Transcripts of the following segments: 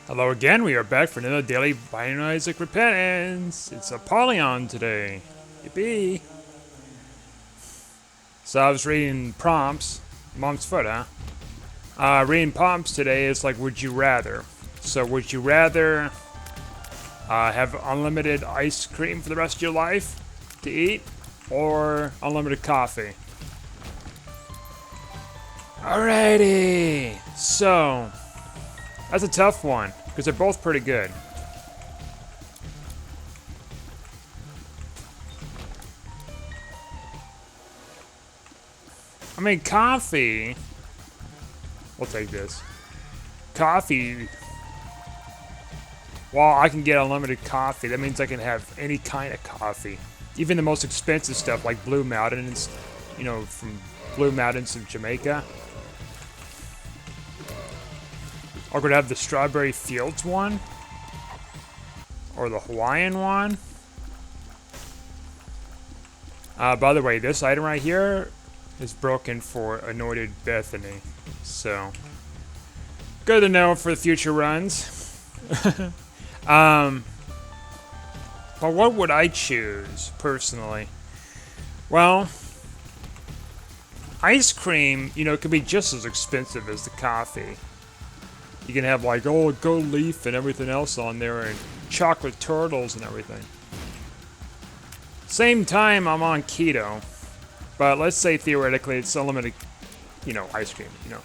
Hello again, we are back for another daily Binary Isaac Repentance. It's Apollyon today. Yippee! So I was reading prompts. Mom's foot, huh? Reading prompts today is like, would you rather? So would you rather have unlimited ice cream for the rest of your life to eat? Or unlimited coffee? Alrighty! So, that's a tough one, because they're both pretty good. I mean, coffee... We'll take this. Coffee... Well, I can get unlimited coffee. That means I can have any kind of coffee. Even the most expensive stuff, like Blue Mountains, you know, from Blue Mountains of Jamaica. Or could have the Strawberry Fields one. Or the Hawaiian one. By the way, this item right here is broken for Anointed Bethany. So, good to know for the future runs. But what would I choose, personally? Well, ice cream, you know, could be just as expensive as the coffee. You can have like, oh, gold leaf and everything else on there and chocolate turtles and everything. Same time, I'm on keto. But let's say theoretically it's unlimited, you know, ice cream, you know.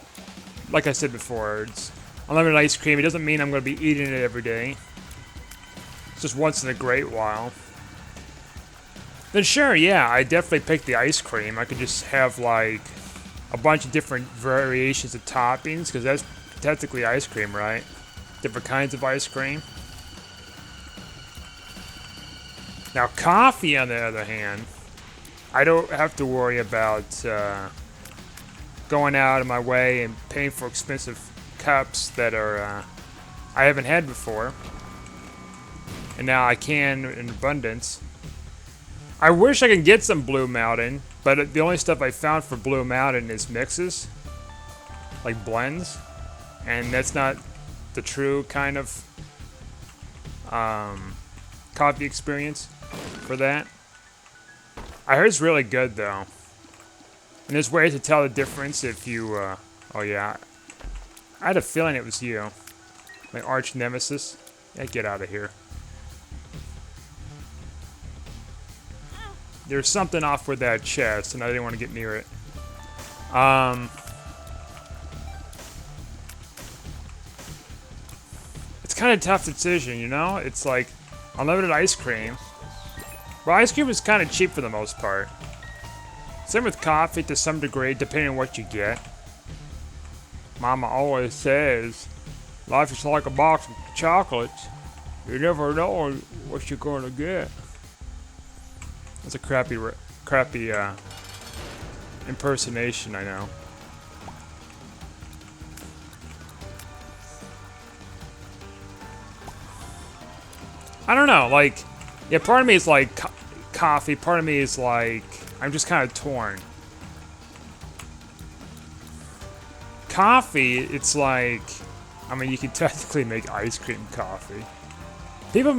Like I said before, it's unlimited ice cream. It doesn't mean I'm going to be eating it every day. It's just once in a great while. Then sure, yeah, I definitely pick the ice cream. I could just have like a bunch of different variations of toppings, because that's technically ice cream, right? Different kinds of ice cream. Now, coffee, on the other hand, I don't have to worry about going out of my way and paying for expensive cups that are I haven't had before. And now I can in abundance. I wish I could get some Blue Mountain, but the only stuff I found for Blue Mountain is mixes, like blends. And that's not the true kind of coffee experience for that. I heard it's really good though. And there's ways to tell the difference if you, oh yeah. I had a feeling it was you. My arch nemesis. Yeah, get out of here. There's something off with that chest and I didn't want to get near it. It's kind of a tough decision, you know? It's like unlimited ice cream. Well, ice cream is kind of cheap for the most part. Same with coffee to some degree, depending on what you get. Mama always says, life is like a box of chocolates. You never know what you're going to get. That's a crappy impersonation, I know. I don't know, like, yeah, part of me is like coffee, part of me is like, I'm just kind of torn. Coffee, it's like, I mean, you can technically make ice cream coffee. People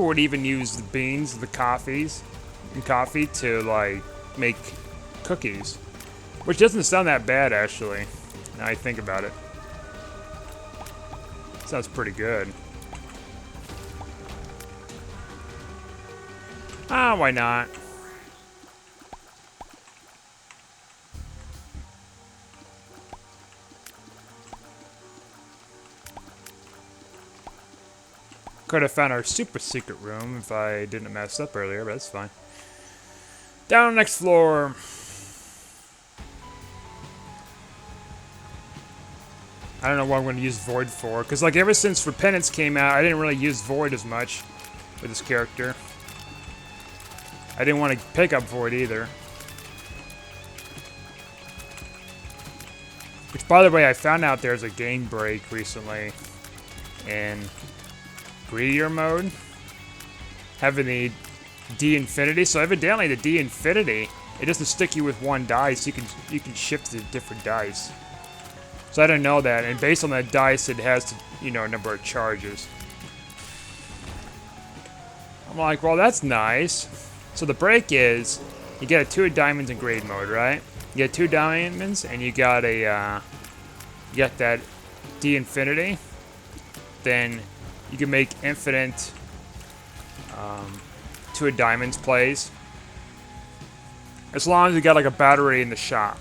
would even use the beans of the coffees in coffee to like make cookies, which doesn't sound that bad actually. Now I think about it, sounds pretty good. Ah, why not? Could have found our super secret room if I didn't mess up earlier, but that's fine. Down next floor. I don't know what I'm going to use Void for, because like ever since Repentance came out, I didn't really use Void as much with this character. I didn't want to pick up Void either. Which, by the way, I found out there's a game break recently in Greedier mode, having the D Infinity. So evidently the D Infinity, it doesn't stick you with one dice. You can shift to different dice. So I didn't know that, and based on that dice, it has, you know, a number of charges. I'm like, well, that's nice. So the break is, you get a 2 of diamonds in grade mode, right? You get 2 diamonds, and you got a, you got that D infinity. Then you can make infinite 2 of diamonds plays. As long as you got like a battery in the shop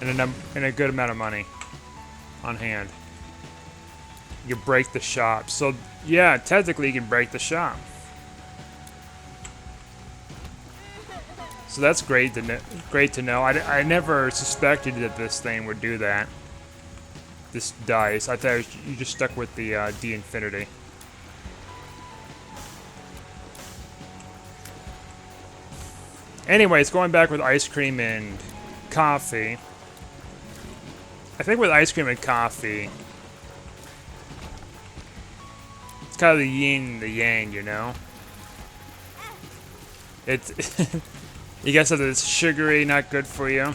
and a good amount of money on hand. You can break the shop. So yeah, technically you can break the shop. So that's great to know. I never suspected that this thing would do that. This dice. I thought you just stuck with the D infinity. Anyways, going back with ice cream and coffee. I think with ice cream and coffee, it's kind of the yin and the yang, you know? It's you get something that's sugary, not good for you.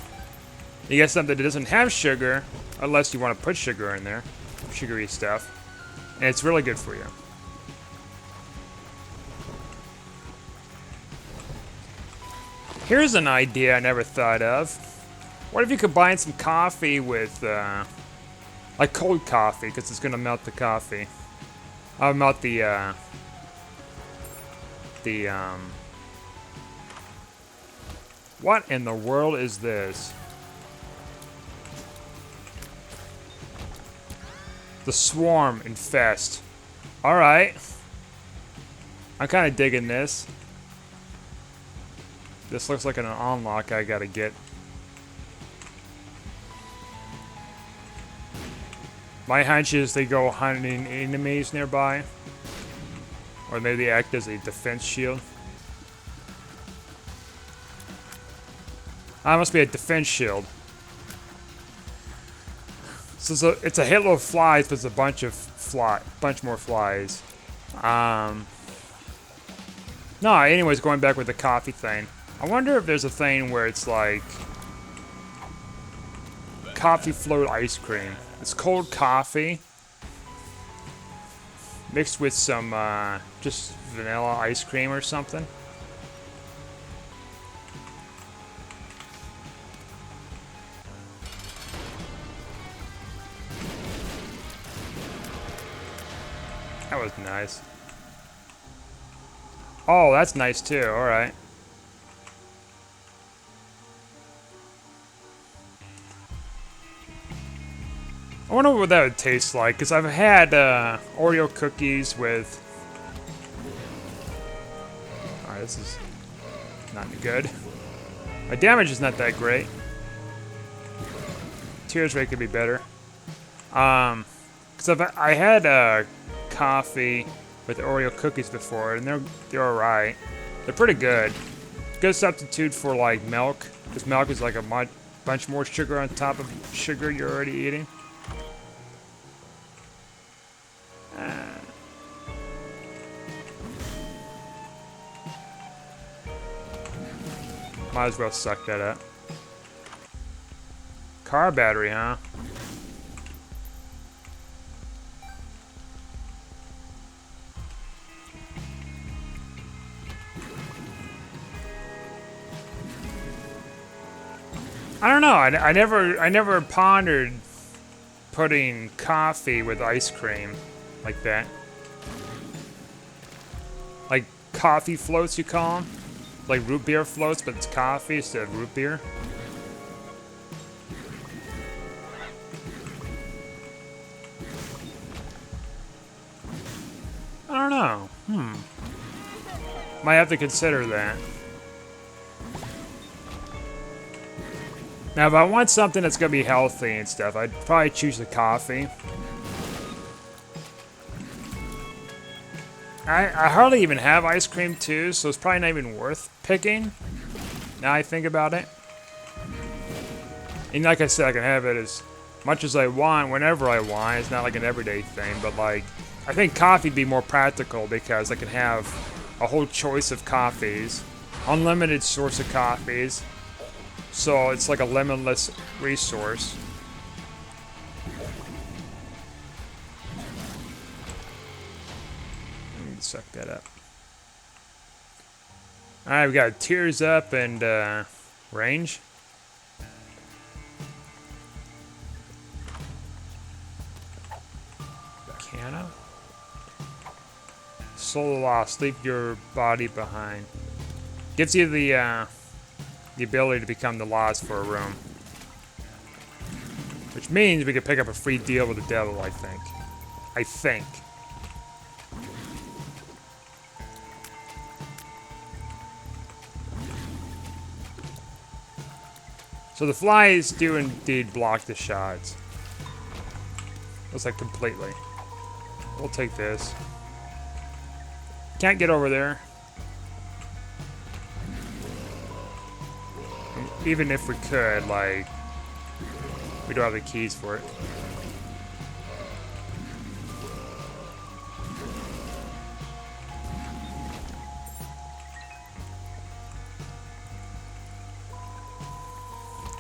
You get something that doesn't have sugar, unless you want to put sugar in there, sugary stuff, and it's really good for you. Here's an idea I never thought of. What if you combine some coffee with, like cold coffee, because it's going to melt the coffee. I'll melt the what in the world is this? The swarm infest. Alright. I'm kind of digging this. This looks like an unlock I gotta get. My hunch is they go hunting enemies nearby. Or maybe they act as a defense shield. That must be a defense shield. So it's a hitload of flies, but it's a bunch more flies. No, anyways, going back with the coffee thing. I wonder if there's a thing where it's like coffee float ice cream. It's cold coffee mixed with some just vanilla ice cream or something. That was nice. Oh, that's nice too. All right. I wonder what that would taste like, because I've had Oreo cookies with... Alright, this is not good. My damage is not that great. Tears rate could be better. Because I had coffee with Oreo cookies before, and they're alright. They're pretty good. Good substitute for like milk, because milk is like a bunch more sugar on top of sugar you're already eating. Might as well suck that up. Car battery, huh? I don't know. I never pondered putting coffee with ice cream like that. Like coffee floats, you call them? Like root beer floats, but it's coffee instead of root beer. I don't know. Might have to consider that. Now, if I want something that's gonna be healthy and stuff, I'd probably choose the coffee. I hardly even have ice cream too, so it's probably not even worth picking. Now I think about it. And like I said, I can have it as much as I want, whenever I want. It's not like an everyday thing, but like, I think coffee would be more practical because I can have a whole choice of coffees, unlimited source of coffees. So it's like a limitless resource. to suck that up. Alright, we got tears up and range. Canna? Soul lost. Leave your body behind. Gives you the ability to become the lost for a room. Which means we could pick up a free deal with the devil, I think. I think. So the flies do indeed block the shots. Looks like completely. We'll take this. Can't get over there. Even if we could, like, we don't have the keys for it.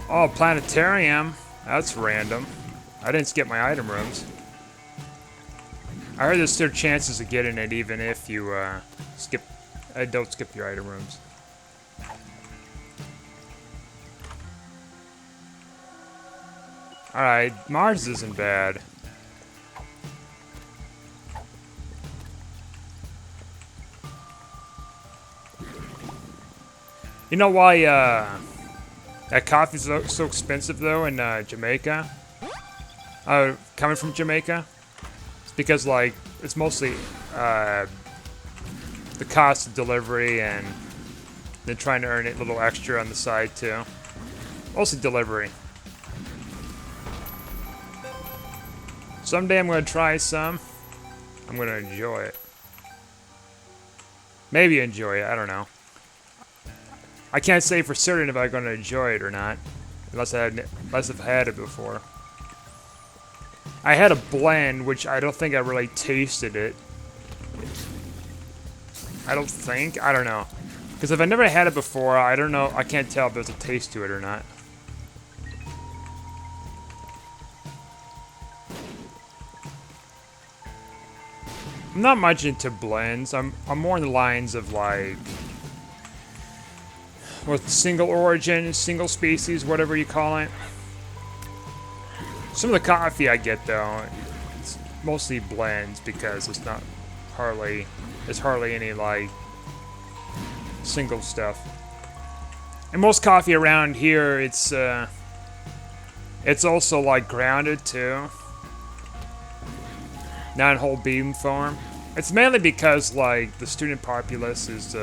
Oh, planetarium. That's random. I didn't skip my item rooms. I heard there's still chances of getting it even if you don't skip your item rooms. Alright, Mars isn't bad. You know why that coffee's so expensive though in Jamaica? Coming from Jamaica? It's because like it's mostly the cost of delivery and then trying to earn a little extra on the side too. Mostly delivery. Someday I'm going to try some. I'm going to enjoy it. Maybe enjoy it, I don't know. I can't say for certain if I'm going to enjoy it or not. Unless I've had it before. I had a blend, which I don't think I really tasted it. I don't think. I don't know. Because if I never had it before, I don't know. I can't tell if there's a taste to it or not. I'm not much into blends. I'm more in the lines of like with single origin, single species, whatever you call it. Some of the coffee I get though, it's mostly blends because it's not hardly any like single stuff. And most coffee around here, it's also like grounded too. Not in whole bean form. It's mainly because like the student populace is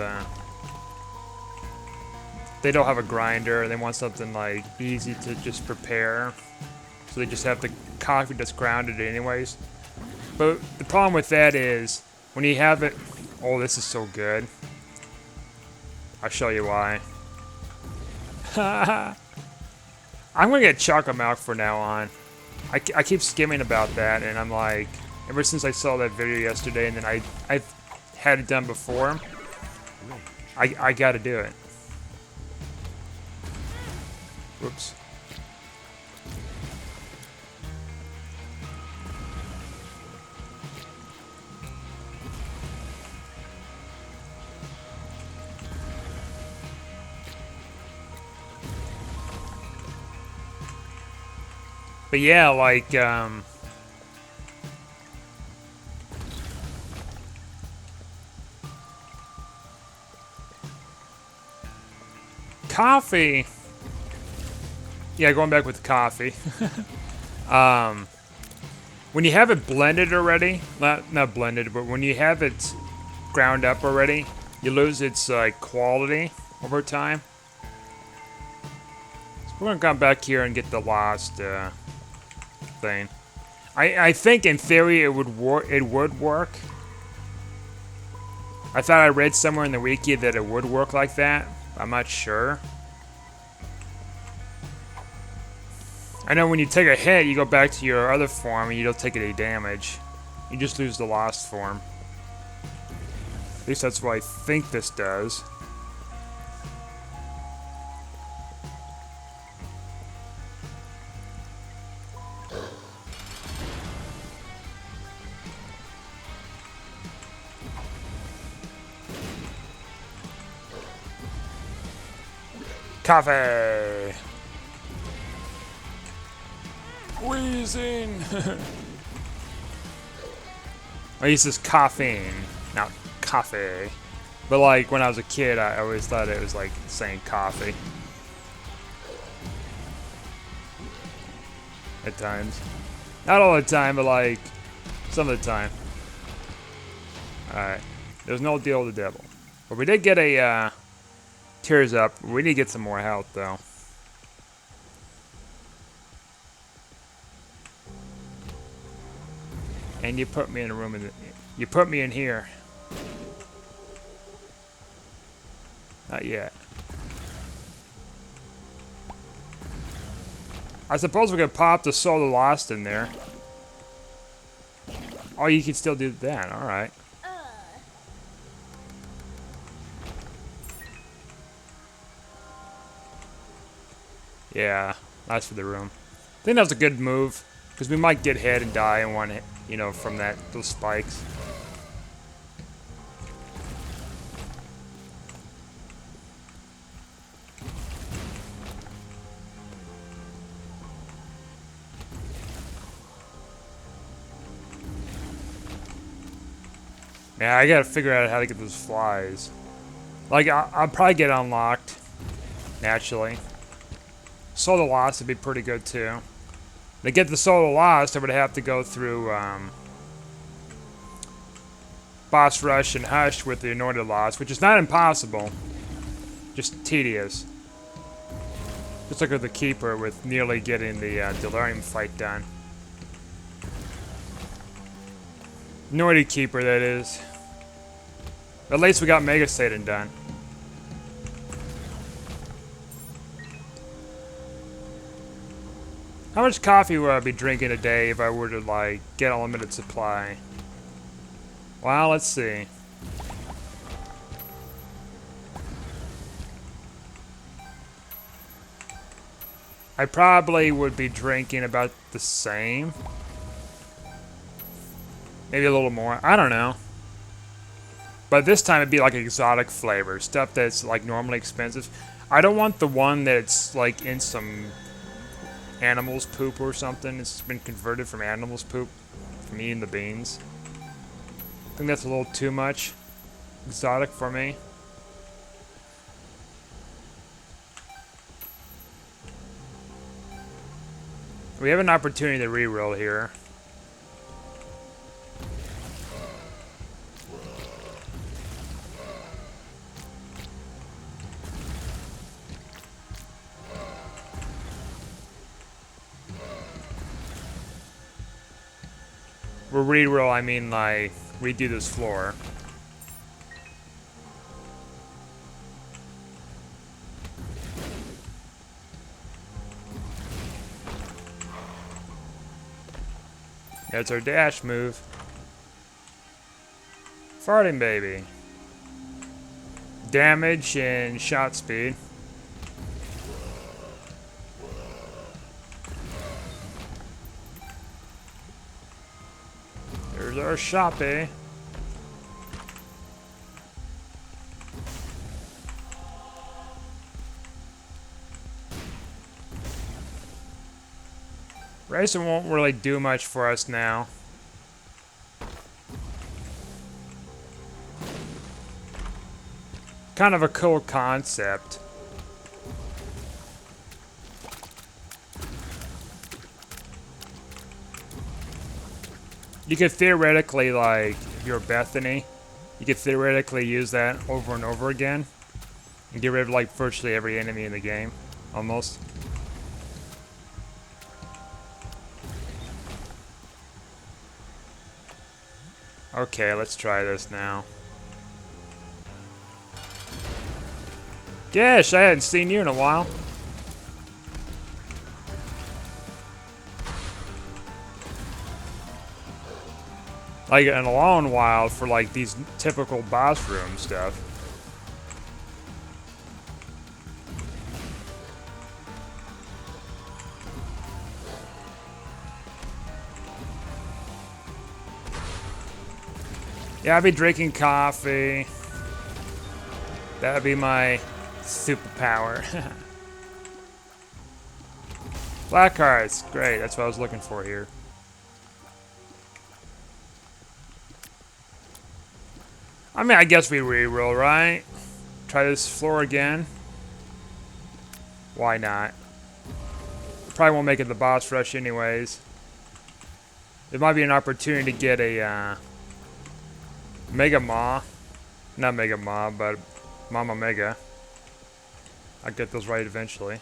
they don't have a grinder. They want something like easy to just prepare. So they just have the coffee that's grounded anyways. But the problem with that is when you have it, oh, this is so good. I'll show you why. I'm gonna get chocolate milk from now on. I keep skimming about that, and I'm like, ever since I saw that video yesterday, and then I've had it done before, I gotta do it. Whoops. But yeah, like, coffee. Yeah, going back with coffee. When you have it blended already, not blended, but when you have it ground up already, you lose its quality over time. So we're gonna come back here and get the last thing. I think in theory it would work. I thought I read somewhere in the wiki that it would work like that. I'm not sure. I know when you take a hit, you go back to your other form and you don't take any damage. You just lose the lost form. At least that's what I think this does. Coffee! Wheezing! I use this caffeine, not coffee. But like when I was a kid, I always thought it was like saying coffee. At times. Not all the time, but like some of the time. Alright. There's no deal with the devil. But we did get a tears up. We need to get some more health though. And you put me in a room you put me in here. Not yet. I suppose we could pop the Solar Lost in there. Oh, you can still do that. Alright. Yeah, that's for the room. I think that was a good move. Because we might get hit and die in one hit, you know, from those spikes. Yeah, I gotta figure out how to get those flies. Like, I'll probably get unlocked. Naturally. Solar Lost would be pretty good, too. To get the Solar Lost, I would have to go through, Boss Rush and Hush with the Anointed Lost, which is not impossible. Just tedious. Just like with the Keeper with nearly getting the Delirium fight done. Anointed Keeper, that is. At least we got Mega Satan done. How much coffee would I be drinking a day if I were to, like, get a limited supply? Well, let's see. I probably would be drinking about the same. Maybe a little more. I don't know. But this time it'd be like exotic flavor. Stuff that's like normally expensive. I don't want the one that's like in some animal's poop or something. It's been converted from animal's poop. From eating the beans. I think that's a little too much exotic for me. We have an opportunity to reroll here. For reroll, I mean like redo this floor. That's our dash move. Farting baby. Damage and shot speed. There's our shoppy. Racer won't really do much for us now. Kind of a cool concept. You could theoretically, like, if you're Bethany, you could theoretically use that over and over again. And get rid of, like, virtually every enemy in the game. Almost. Okay, let's try this now. Gosh, I hadn't seen you in a while. Like, in a long while for, like, these typical boss room stuff. Yeah, I'd be drinking coffee. That'd be my superpower. Black hearts. Great. That's what I was looking for here. I mean, I guess we reroll, right? Try this floor again. Why not? Probably won't make it the boss rush anyways. It might be an opportunity to get a Mega Maw. Not Mega Maw, but Mama Mega. I'll get those right eventually.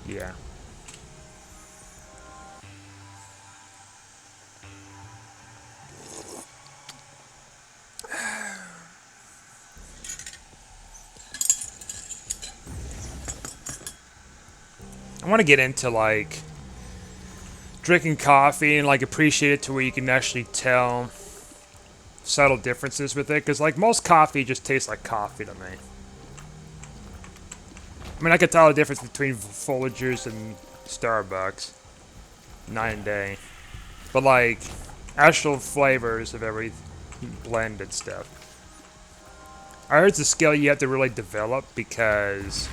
Yeah. I want to get into like drinking coffee and like appreciate it to where you can actually tell subtle differences with it, because like most coffee just tastes like coffee to me. I mean, I could tell the difference between Folgers and Starbucks night and day, but like actual flavors of every blend and stuff, I heard it's a skill you have to really develop, because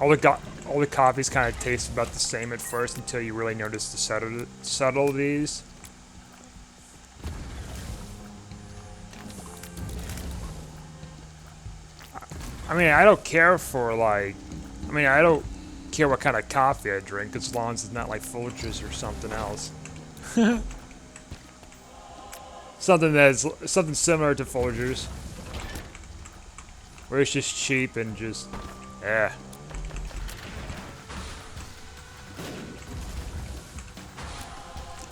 all the coffees kind of taste about the same at first until you really notice the subtleties. I mean, I don't care for like, I don't care what kind of coffee I drink as long as it's not like Folgers or something else. Something similar to Folgers, where it's just cheap and just, eh.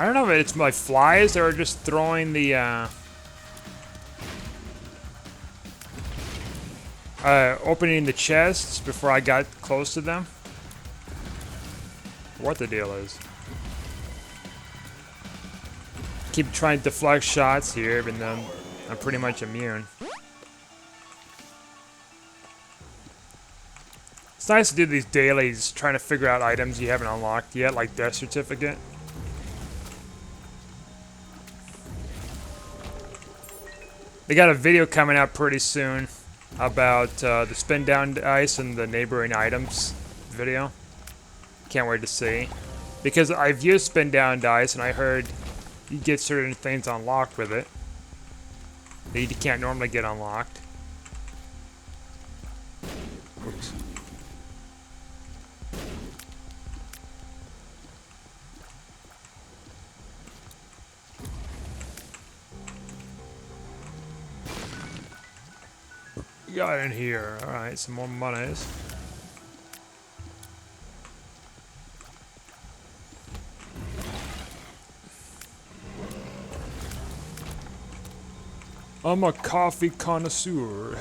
I don't know if it's my flies that are just throwing the, opening the chests before I got close to them. What the deal is. Keep trying to deflect shots here, even though I'm pretty much immune. It's nice to do these dailies, trying to figure out items you haven't unlocked yet, like Death Certificate. They got a video coming out pretty soon about the spin down dice and the neighboring items video. Can't wait to see. Because I've used spin down dice and I heard you get certain things unlocked with it that you can't normally get unlocked. Oops. Got in here. Alright, some more monies. I'm a coffee connoisseur.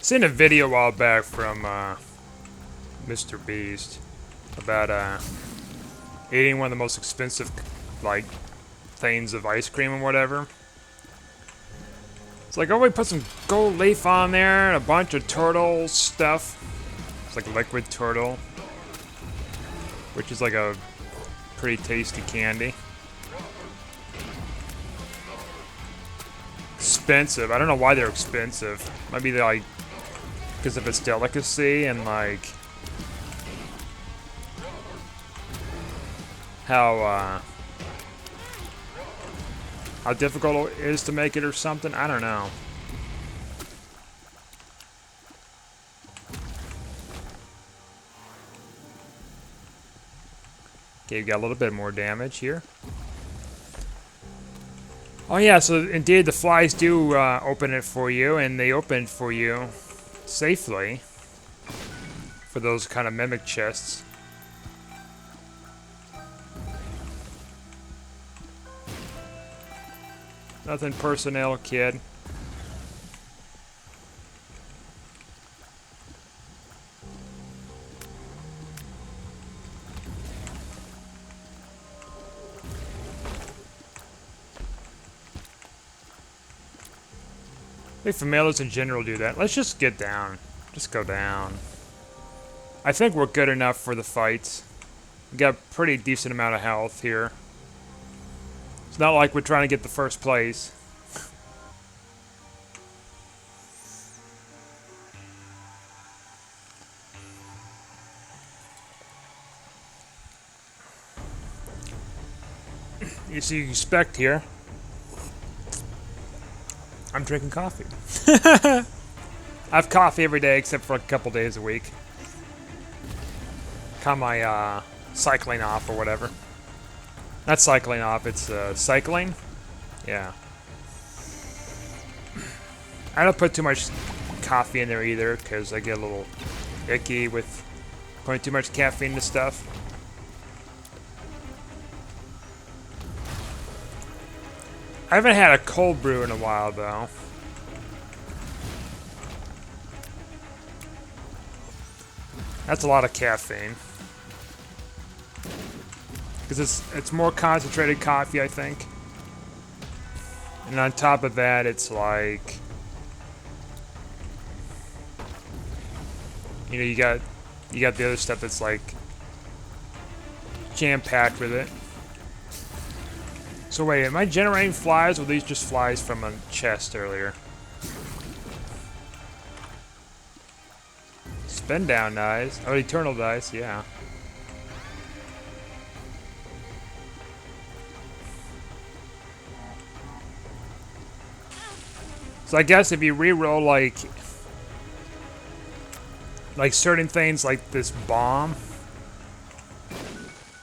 Seen a video a while back from Mr. Beast about eating one of the most expensive like things of ice cream and whatever. It's like, oh, we put some gold leaf on there and a bunch of turtle stuff. It's like liquid turtle, which is like a pretty tasty candy. Expensive. I don't know why they're expensive. Might be like because of its delicacy and like how difficult it is to make it or something. I don't know. Okay, we got a little bit more damage here. Oh yeah, so indeed the flies do open it for you, and they open it for you safely for those kind of mimic chests. Nothing personnel, kid. I think familiars in general do that. Let's just get down. Just go down. I think we're good enough for the fights. We got a pretty decent amount of health here. It's not like we're trying to get the first place. You see, you expect here. I'm drinking coffee. I have coffee every day except for a couple days a week. Call my cycling off or whatever. Not cycling off, it's cycling. Yeah. I don't put too much coffee in there either because I get a little icky with putting too much caffeine into stuff. I haven't had a cold brew in a while though. That's a lot of caffeine. Because it's more concentrated coffee, I think. And on top of that, it's like, you know, you got the other stuff that's like jam-packed with it. So wait, am I generating flies, or were these just flies from a chest earlier? Spin down dice. Oh, eternal dice, yeah. So I guess if you reroll like certain things, like this bomb,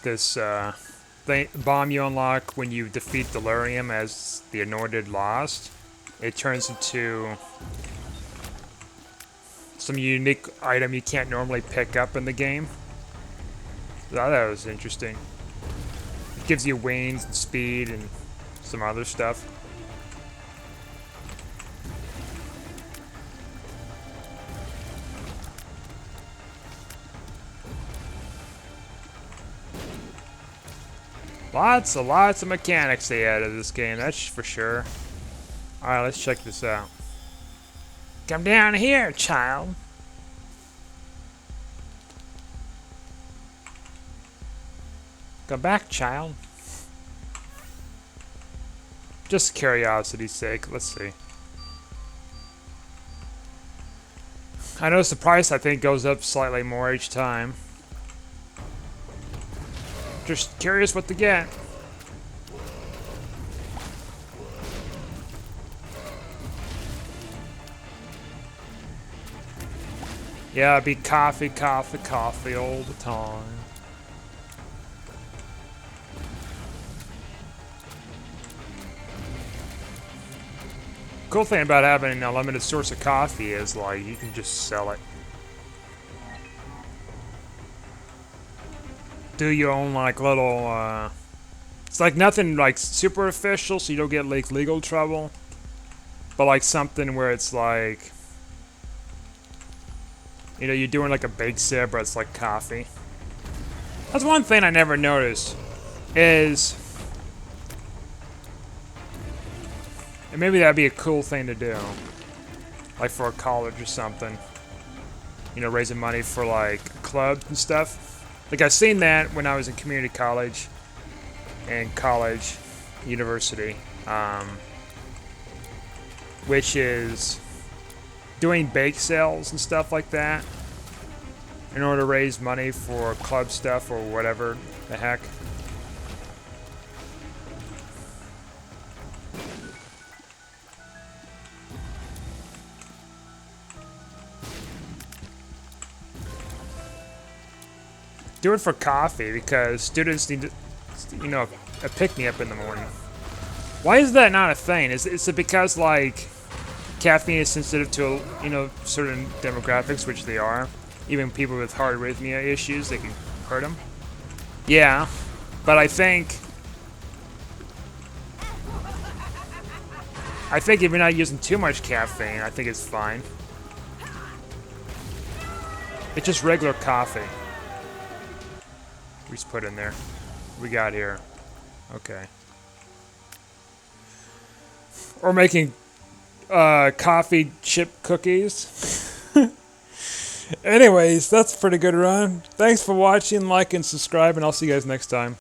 this bomb you unlock when you defeat Delirium as the Anointed Lost, it turns into some unique item you can't normally pick up in the game. So I thought that was interesting. It gives you wings and speed and some other stuff. Lots of mechanics they added to this game, that's for sure. Alright, let's check this out. Come down here, child. Go back, child. Just curiosity's sake, let's see. I notice the price, I think, goes up slightly more each time. Just curious what to get. Yeah, it'd be coffee, coffee, coffee all the time. Cool thing about having a limited source of coffee is, like, you can just sell it. Do your own, like, little, it's like nothing, like, super official, so you don't get, like, legal trouble. But, like, something where it's, like, you know, you're doing, like, a bake sale, but it's, like, coffee. That's one thing I never noticed, is, and maybe that'd be a cool thing to do. Like, for a college or something. You know, raising money for, like, clubs and stuff. Like, I've seen that when I was in community college and college, university, which is doing bake sales and stuff like that in order to raise money for club stuff or whatever the heck. Do it for coffee because students need, you know, a pick-me-up in the morning. Why is that not a thing? Is it because, like, caffeine is sensitive to, you know, certain demographics, which they are? Even people with heart arrhythmia issues, they can hurt them. Yeah, but I think if you're not using too much caffeine, I think it's fine. It's just regular coffee. We just put in there. We got here. Okay. Or making coffee chip cookies. Anyways, that's a pretty good run. Thanks for watching, like, and subscribe, and I'll see you guys next time.